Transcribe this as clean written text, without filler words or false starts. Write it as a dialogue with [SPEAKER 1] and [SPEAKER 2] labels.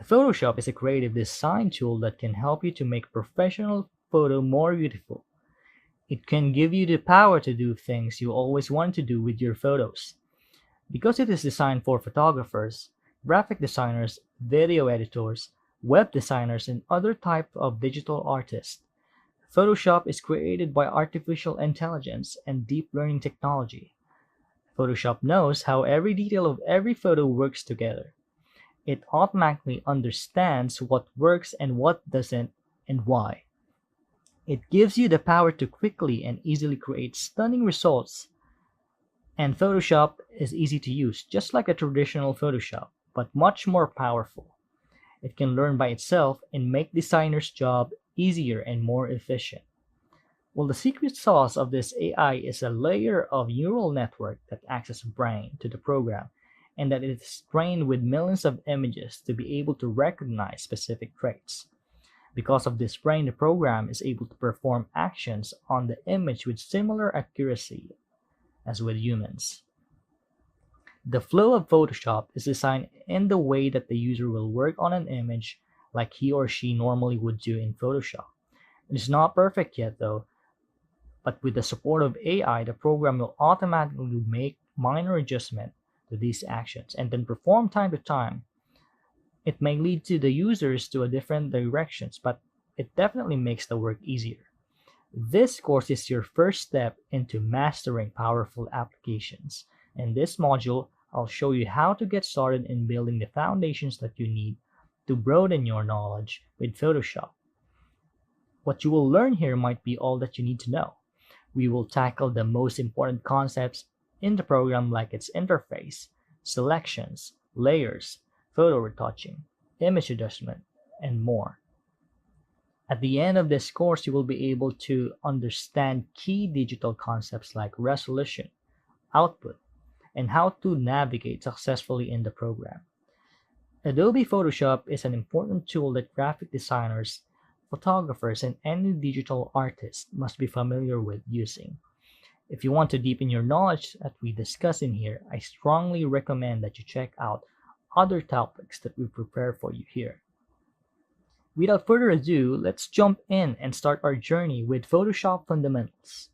[SPEAKER 1] Photoshop is a creative design tool that can help you to make professional photo more beautiful. It can give you the power to do things you always wanted to do with your photos. Because it is designed for photographers, graphic designers, video editors, web designers, and other types of digital artists, Photoshop is created by artificial intelligence and deep learning technology. Photoshop knows how every detail of every photo works together. It automatically understands what works and what doesn't and why. It gives you the power to quickly and easily create stunning results. And Photoshop is easy to use, just like a traditional Photoshop, but much more powerful. It can learn by itself and make designers' job easier and more efficient. Well, the secret sauce of this AI is a layer of neural network that acts as a brain to the program, and that it is trained with millions of images to be able to recognize specific traits. Because of this brain, the program is able to perform actions on the image with similar accuracy as with humans. The flow of Photoshop is designed in the way that the user will work on an image like he or she normally would do in Photoshop. It is not perfect yet though, but with the support of AI, the program will automatically make minor adjustments to these actions and then perform time to time. It may lead to the users to a different directions, but it definitely makes the work easier. This course is your first step into mastering powerful applications. In this module, I'll show you how to get started in building the foundations that you need to broaden your knowledge with Photoshop. What you will learn here might be all that you need to know. We will tackle the most important concepts in the program like its interface, selections, layers, photo retouching, image adjustment, and more. At the end of this course, you will be able to understand key digital concepts like resolution, output, and how to navigate successfully in the program. Adobe Photoshop is an important tool that graphic designers, photographers, and any digital artist must be familiar with using. If you want to deepen your knowledge that we discuss in here, I strongly recommend that you check out other topics that we prepare for you here. Without further ado, let's jump in and start our journey with Photoshop fundamentals.